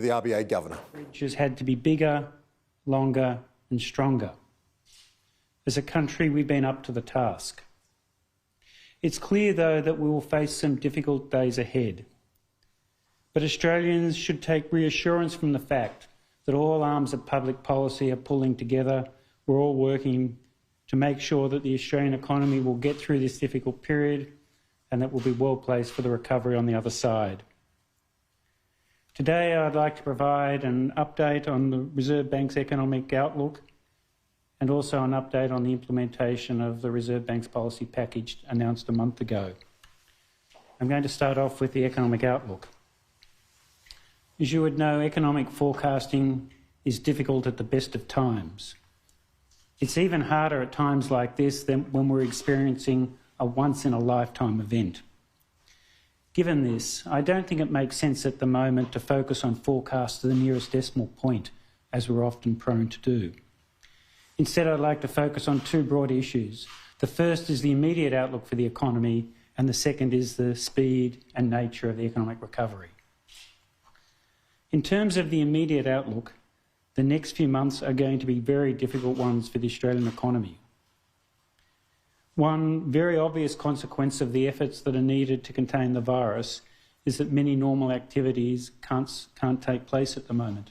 The RBA Governor. Bridges had to be bigger, longer and stronger. As a country, we've been up to the task. It's clear, though, that we will face some difficult days ahead. But Australians should take reassurance from the fact that all arms of public policy are pulling together. We're all working to make sure that the Australian economy will get through this difficult period and that we'll be well placed for the recovery on the other side. Today, I'd like to provide an update on the Reserve Bank's economic outlook and also an update on the implementation of the Reserve Bank's policy package announced a month ago. I'm going to start off with the economic outlook. As you would know, economic forecasting is difficult at the best of times. It's even harder at times like this than when we're experiencing a once-in-a-lifetime event. Given this, I don't think it makes sense at the moment to focus on forecasts to the nearest decimal point, as we're often prone to do. Instead, I'd like to focus on two broad issues. The first is the immediate outlook for the economy, and the second is the speed and nature of the economic recovery. In terms of the immediate outlook, the next few months are going to be very difficult ones for the Australian economy. One very obvious consequence of the efforts that are needed to contain the virus is that many normal activities can't take place at the moment.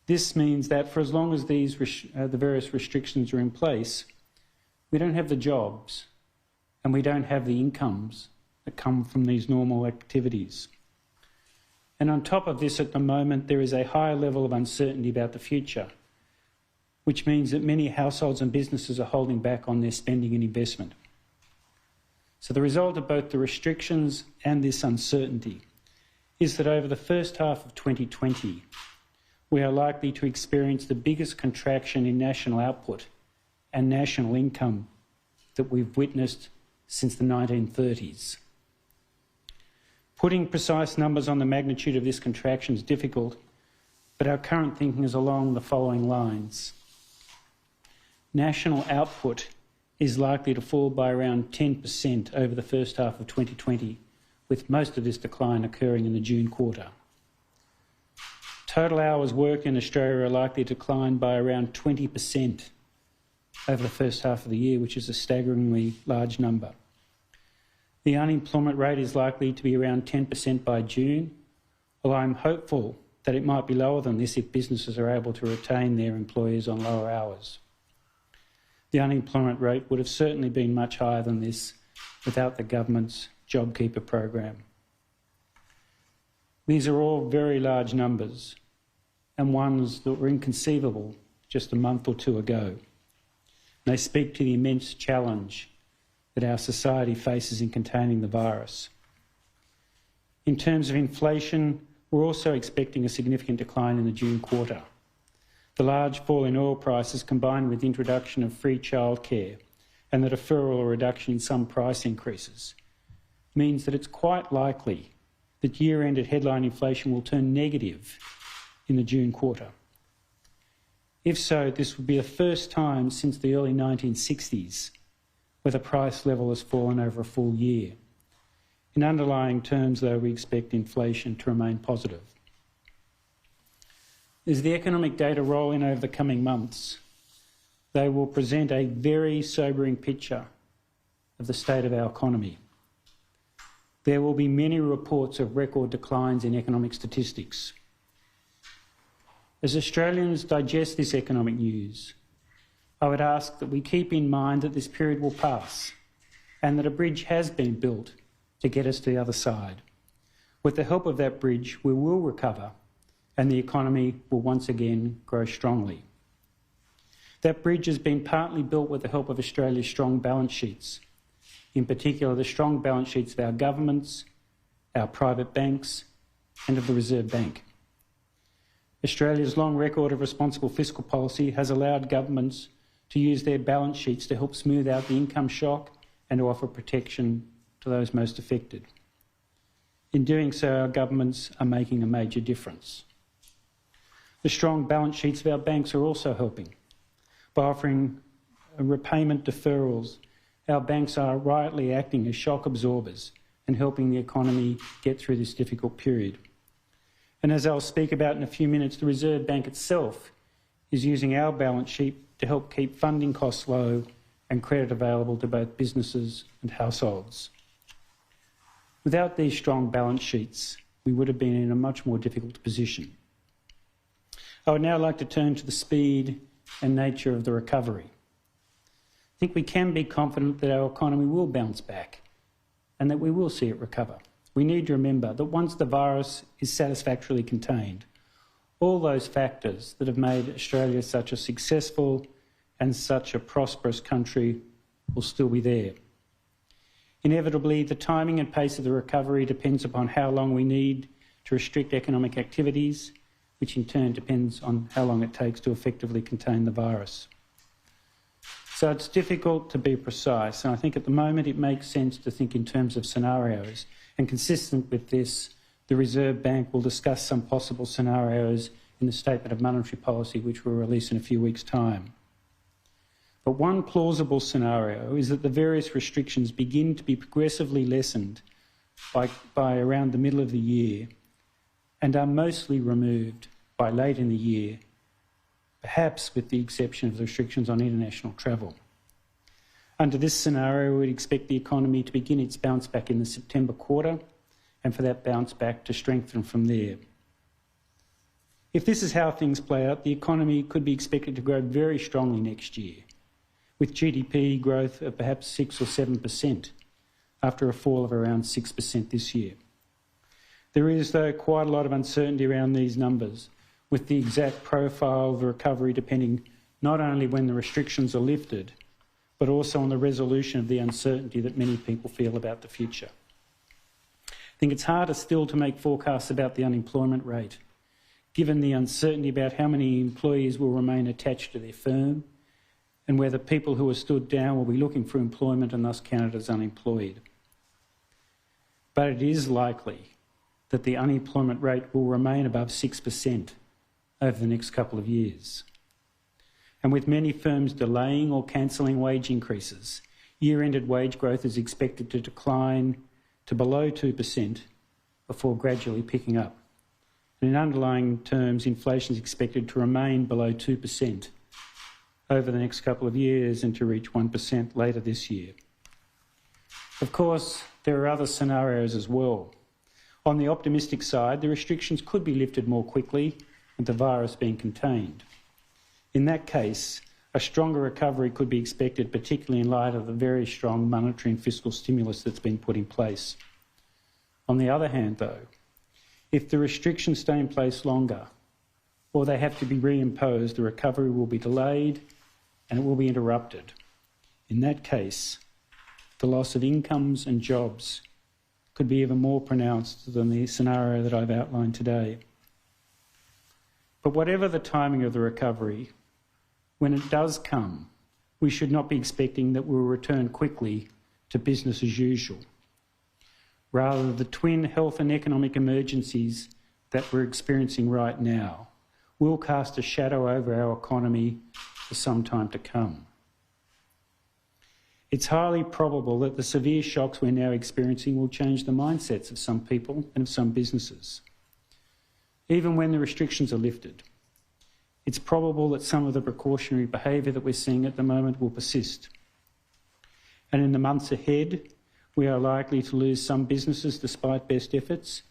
This means that for as long as the various restrictions are in place, we don't have the jobs and we don't have the incomes that come from these normal activities. And on top of this, at the moment, there is a high level of uncertainty about the future, which means that many households and businesses are holding back on their spending and investment. So the result of both the restrictions and this uncertainty is that over the first half of 2020, we are likely to experience the biggest contraction in national output and national income that we've witnessed since the 1930s. Putting precise numbers on the magnitude of this contraction is difficult, but our current thinking is along the following lines. National output is likely to fall by around 10% over the first half of 2020, with most of this decline occurring in the June quarter. Total hours worked in Australia are likely to decline by around 20% over the first half of the year, which is a staggeringly large number. The unemployment rate is likely to be around 10% by June, although I'm hopeful that it might be lower than this if businesses are able to retain their employees on lower hours. The unemployment rate would have certainly been much higher than this without the government's JobKeeper program. These are all very large numbers and ones that were inconceivable just a month or two ago. They speak to the immense challenge that our society faces in containing the virus. In terms of inflation, we're also expecting a significant decline in the June quarter. The large fall in oil prices, combined with the introduction of free childcare and the deferral or reduction in some price increases, means that it's quite likely that year-ended headline inflation will turn negative in the June quarter. If so, this would be the first time since the early 1960s where the price level has fallen over a full year. In underlying terms, though, we expect inflation to remain positive. As the economic data roll in over the coming months, they will present a very sobering picture of the state of our economy. There will be many reports of record declines in economic statistics. As Australians digest this economic news, I would ask that we keep in mind that this period will pass and that a bridge has been built to get us to the other side. With the help of that bridge, we will recover and the economy will once again grow strongly. That bridge has been partly built with the help of Australia's strong balance sheets, in particular the strong balance sheets of our governments, our private banks and of the Reserve Bank. Australia's long record of responsible fiscal policy has allowed governments to use their balance sheets to help smooth out the income shock and to offer protection to those most affected. In doing so, our governments are making a major difference. The strong balance sheets of our banks are also helping. By offering repayment deferrals, our banks are rightly acting as shock absorbers and helping the economy get through this difficult period. And as I'll speak about in a few minutes, the Reserve Bank itself is using our balance sheet to help keep funding costs low and credit available to both businesses and households. Without these strong balance sheets, we would have been in a much more difficult position. I would now like to turn to the speed and nature of the recovery. I think we can be confident that our economy will bounce back and that we will see it recover. We need to remember that once the virus is satisfactorily contained, all those factors that have made Australia such a successful and such a prosperous country will still be there. Inevitably, the timing and pace of the recovery depends upon how long we need to restrict economic activities, which in turn depends on how long it takes to effectively contain the virus. So it's difficult to be precise, and I think at the moment it makes sense to think in terms of scenarios. And consistent with this, the Reserve Bank will discuss some possible scenarios in the Statement of Monetary Policy, which we'll release in a few weeks' time. But one plausible scenario is that the various restrictions begin to be progressively lessened by around the middle of the year and are mostly removed by late in the year, perhaps with the exception of the restrictions on international travel. Under this scenario, we'd expect the economy to begin its bounce back in the September quarter and for that bounce back to strengthen from there. If this is how things play out, the economy could be expected to grow very strongly next year, with GDP growth of perhaps 6 or 7% after a fall of around 6% this year. There is, though, quite a lot of uncertainty around these numbers, with the exact profile of the recovery depending not only when the restrictions are lifted, but also on the resolution of the uncertainty that many people feel about the future. I think it's harder still to make forecasts about the unemployment rate, given the uncertainty about how many employees will remain attached to their firm and whether people who are stood down will be looking for employment and thus counted as unemployed. But it is likely that the unemployment rate will remain above 6% over the next couple of years. And with many firms delaying or cancelling wage increases, year-ended wage growth is expected to decline to below 2% before gradually picking up. And in underlying terms, inflation is expected to remain below 2% over the next couple of years and to reach 1% later this year. Of course, there are other scenarios as well. On the optimistic side, the restrictions could be lifted more quickly with the virus being contained. In that case, a stronger recovery could be expected, particularly in light of the very strong monetary and fiscal stimulus that's been put in place. On the other hand, though, if the restrictions stay in place longer or they have to be reimposed, the recovery will be delayed and it will be interrupted. In that case, the loss of incomes and jobs could be even more pronounced than the scenario that I've outlined today. But whatever the timing of the recovery, when it does come, we should not be expecting that we'll return quickly to business as usual. Rather, the twin health and economic emergencies that we're experiencing right now will cast a shadow over our economy for some time to come. It's highly probable that the severe shocks we're now experiencing will change the mindsets of some people and of some businesses. Even when the restrictions are lifted, it's probable that some of the precautionary behaviour that we're seeing at the moment will persist. And in the months ahead, we are likely to lose some businesses despite best efforts,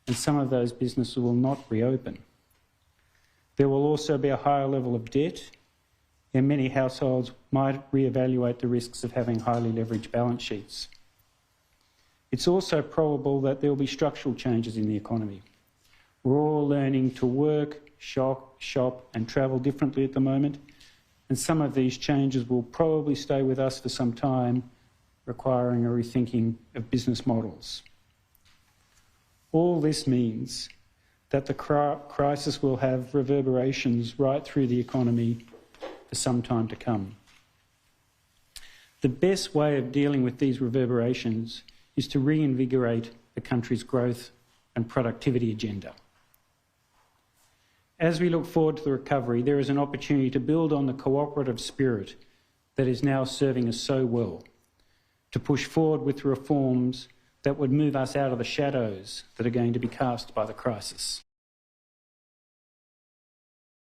and some of those businesses will not reopen. There will also be a higher level of debt, and many households might reevaluate the risks of having highly leveraged balance sheets. It's also probable that there will be structural changes in the economy. We're all learning to work, shop and travel differently at the moment, and some of these changes will probably stay with us for some time, requiring a rethinking of business models. All this means that the crisis will have reverberations right through the economy for some time to come. The best way of dealing with these reverberations is to reinvigorate the country's growth and productivity agenda. As we look forward to the recovery, there is an opportunity to build on the cooperative spirit that is now serving us so well, to push forward with reforms that would move us out of the shadows that are going to be cast by the crisis.